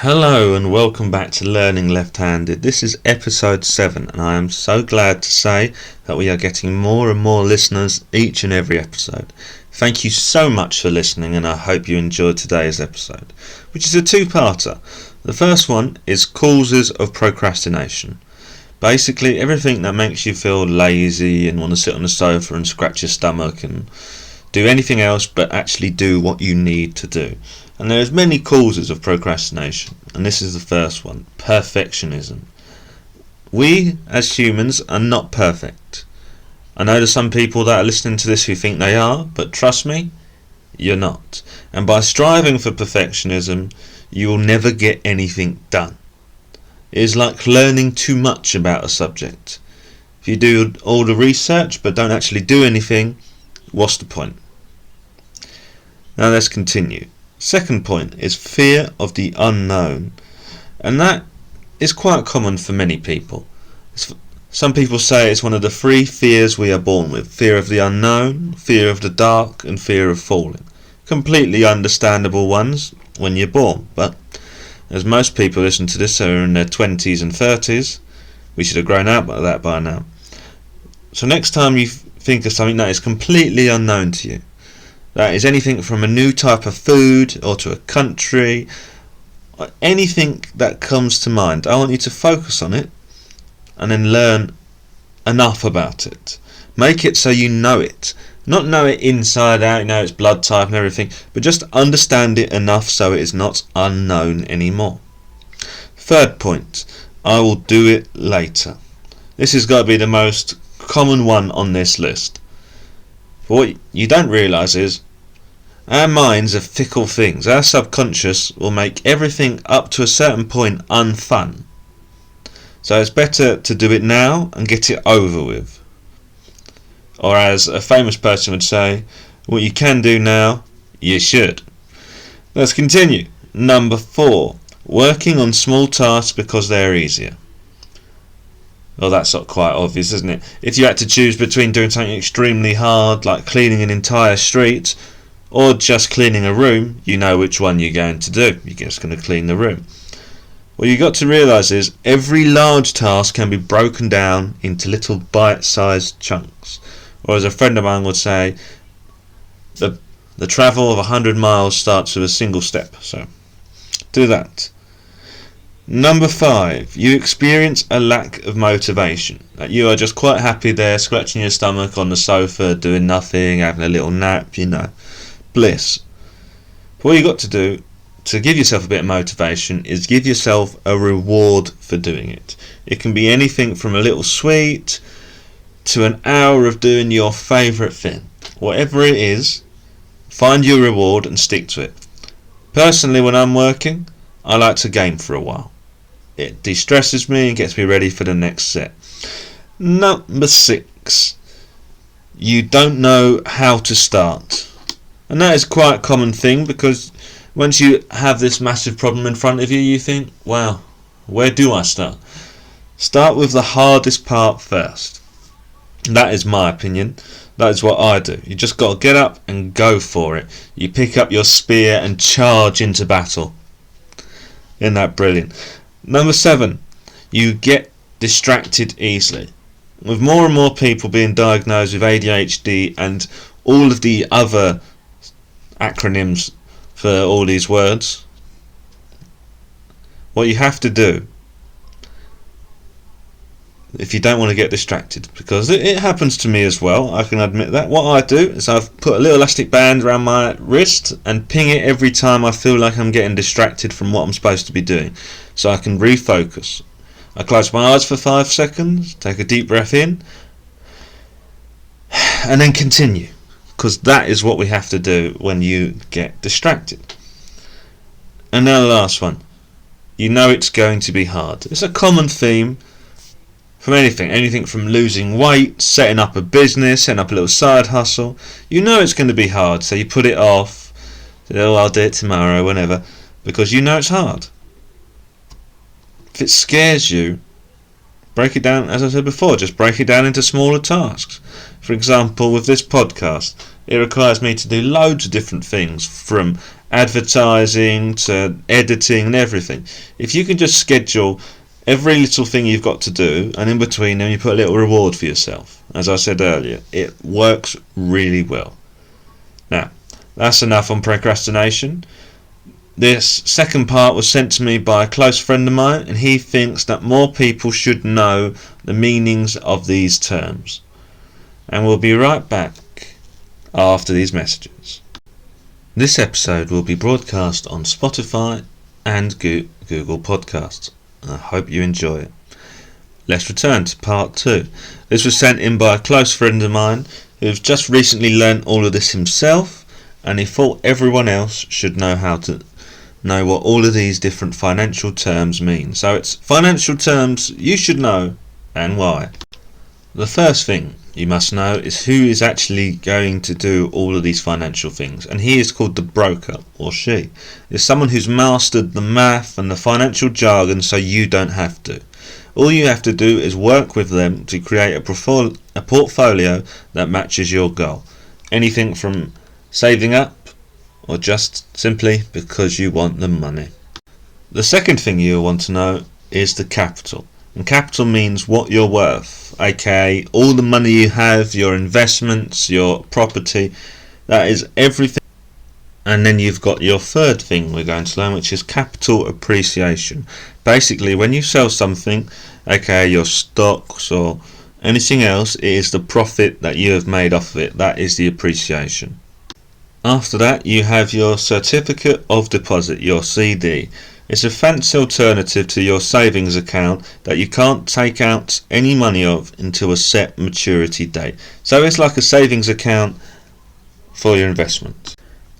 Hello and welcome back to Learning Left-Handed. This is episode 7 and I am so glad to say that we are getting more and more listeners each and every episode. Thank you so much for listening and I hope you enjoyed today's episode, which is a two-parter. The first one is causes of procrastination. Basically everything that makes you feel lazy and want to sit on the sofa and scratch your stomach and do anything else but actually do what you need to do. And there's many causes of procrastination, and this is the first one: perfectionism. We as humans are not perfect. I know there's some people that are listening to this who think they are, but trust me, you're not. And by striving for perfectionism, you will never get anything done. It is like learning too much about a subject. If you do all the research but don't actually do anything, what's the point? Now let's continue. Second point is fear of the unknown, and that is quite common for many people. Some people say it's one of the 3 fears we are born with: fear of the unknown, fear of the dark, and fear of falling. Completely understandable ones when you're born, but as most people listen to this are in their 20s and 30s, we should have grown out of that by now. So next time you think of something that is completely unknown to you, that is anything from a new type of food or to a country, or anything that comes to mind, I want you to focus on it and then learn enough about it. Make it so you know it. Not know it inside out, you know its blood type and everything, but just understand it enough so it is not unknown anymore. Third point, I will do it later. This has got to be the most common one on this list. But what you don't realise is our minds are fickle things. Our subconscious will make everything up to a certain point unfun. So it's better to do it now and get it over with. Or as a famous person would say, what you can do now, you should. Let's continue. Number 4, working on small tasks because they're easier. Well, that's not quite obvious, isn't it? If you had to choose between doing something extremely hard, like cleaning an entire street, or just cleaning a room, you know which one you're going to do. You're just going to clean the room. What you've got to realise is every large task can be broken down into little bite-sized chunks. Or as a friend of mine would say, the travel of 100 miles starts with a single step. So do that. Number 5, you experience a lack of motivation. Like you are just quite happy there, scratching your stomach on the sofa, doing nothing, having a little nap, you know. Bliss. But what you've got to do to give yourself a bit of motivation is give yourself a reward for doing it. It can be anything from a little sweet to an hour of doing your favourite thing. Whatever it is, find your reward and stick to it. Personally, when I'm working, I like to game for a while. It de-stresses me and gets me ready for the next set. Number 6, you don't know how to start. And that is quite a common thing, because once you have this massive problem in front of you, you think, wow, where do I start? Start with the hardest part first. That is my opinion. That is what I do. You just got to get up and go for it. You pick up your spear and charge into battle. Isn't that brilliant? Number 7, you get distracted easily. With more and more people being diagnosed with ADHD and all of the other acronyms for all these words, what you have to do, if you don't want to get distracted, because it happens to me as well, I can admit that, what I do is I've put a little elastic band around my wrist and ping it every time I feel like I'm getting distracted from what I'm supposed to be doing, so I can refocus. I close my eyes for 5 seconds, take a deep breath in, and then continue, because that is what we have to do when you get distracted. And now the last one, you know it's going to be hard. It's a common theme from anything from losing weight, setting up a business, setting up a little side hustle. You know it's going to be hard, so you put it off. Oh, I'll do it tomorrow, whenever, because you know it's hard. If it scares you, break it down, as I said before, just break it down into smaller tasks. For example, with this podcast, it requires me to do loads of different things, from advertising to editing and everything. If you can just schedule every little thing you've got to do, and in between them you put a little reward for yourself, as I said earlier, it works really well. Now, that's enough on procrastination. This second part was sent to me by a close friend of mine, and he thinks that more people should know the meanings of these terms. And we'll be right back after these messages. This episode will be broadcast on Spotify and Google Podcasts. I hope you enjoy it. Let's return to part 2. This was sent in by a close friend of mine who's just recently learnt all of this himself, and he thought everyone else should know what all of these different financial terms mean. So it's financial terms you should know and why. The first thing you must know is who is actually going to do all of these financial things, and he is called the broker, or she. It's someone who's mastered the math and the financial jargon so you don't have to. All you have to do is work with them to create a portfolio that matches your goal. Anything from saving up or just simply because you want the money. The second thing you'll want to know is the capital. And capital means what you're worth, aka all the money you have, your investments, your property, that is everything. And then you've got your third thing we're going to learn, which is capital appreciation. Basically, when you sell something, aka your stocks or anything else, it is the profit that you have made off of it. That is the appreciation. After that, you have your certificate of deposit, your CD. It's a fancy alternative to your savings account that you can't take out any money of until a set maturity date. So it's like a savings account for your investments.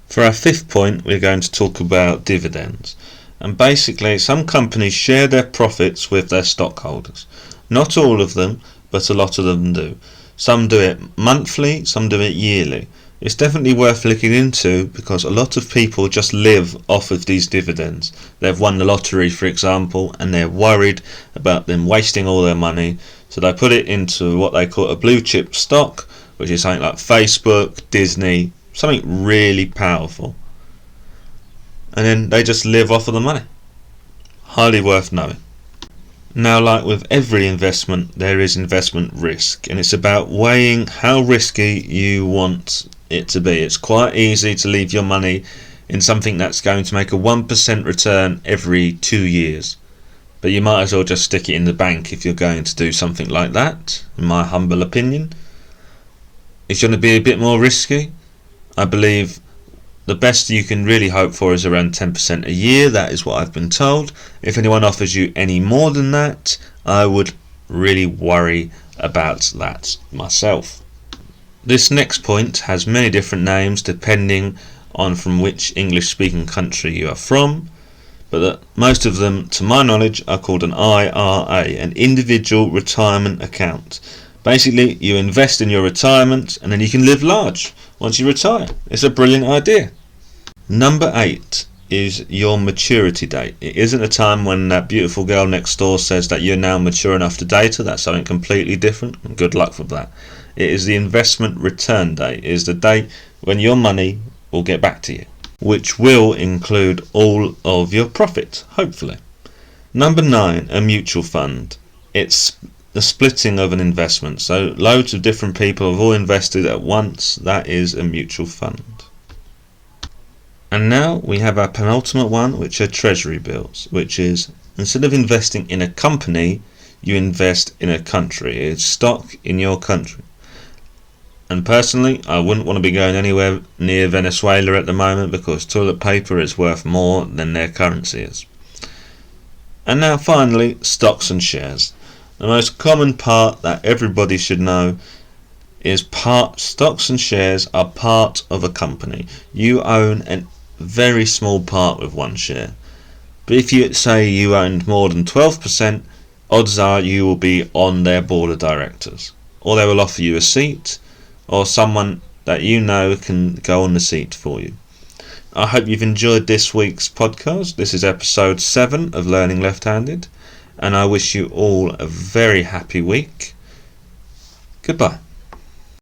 For our fifth point, we're going to talk about dividends. And basically, some companies share their profits with their stockholders. Not all of them, but a lot of them do. Some do it monthly, some do it yearly. It's definitely worth looking into because a lot of people just live off of these dividends. They've won the lottery, for example, and they're worried about them wasting all their money, so they put it into what they call a blue chip stock, which is something like Facebook, Disney, something really powerful, and then they just live off of the money. Highly worth knowing. Now, like with every investment, there is investment risk, and it's about weighing how risky you want it to be. It's quite easy to leave your money in something that's going to make a 1% return every 2 years, but you might as well just stick it in the bank if you're going to do something like that, in my humble opinion. If you're going to be a bit more risky, I believe the best you can really hope for is around 10% a year. That is what I've been told. If anyone offers you any more than that, I would really worry about that myself. This next point has many different names depending on from which English-speaking country you are from, but most of them, to my knowledge, are called an IRA, an individual retirement account. Basically, you invest in your retirement and then you can live large once you retire. It's a brilliant idea. Number 8 is your maturity date. It isn't a time when that beautiful girl next door says that you're now mature enough to date her. That's something completely different, and good luck with that. It is the investment return date. It is the date when your money will get back to you, which will include all of your profit, hopefully. Number 9, a mutual fund. It's the splitting of an investment. So loads of different people have all invested at once. That is a mutual fund. And now we have our penultimate one, which are treasury bills, which is instead of investing in a company, you invest in a country. It's stock in your country. And personally, I wouldn't want to be going anywhere near Venezuela at the moment because toilet paper is worth more than their currency is. And now finally, stocks and shares. The most common part that everybody should know is stocks and shares are part of a company. You own a very small part with one share. But if you say you owned more than 12%, odds are you will be on their board of directors. Or they will offer you a seat, or someone that you know can go on the seat for you. I hope you've enjoyed this week's podcast. This is episode 7 of Learning Left-Handed, and I wish you all a very happy week. Goodbye.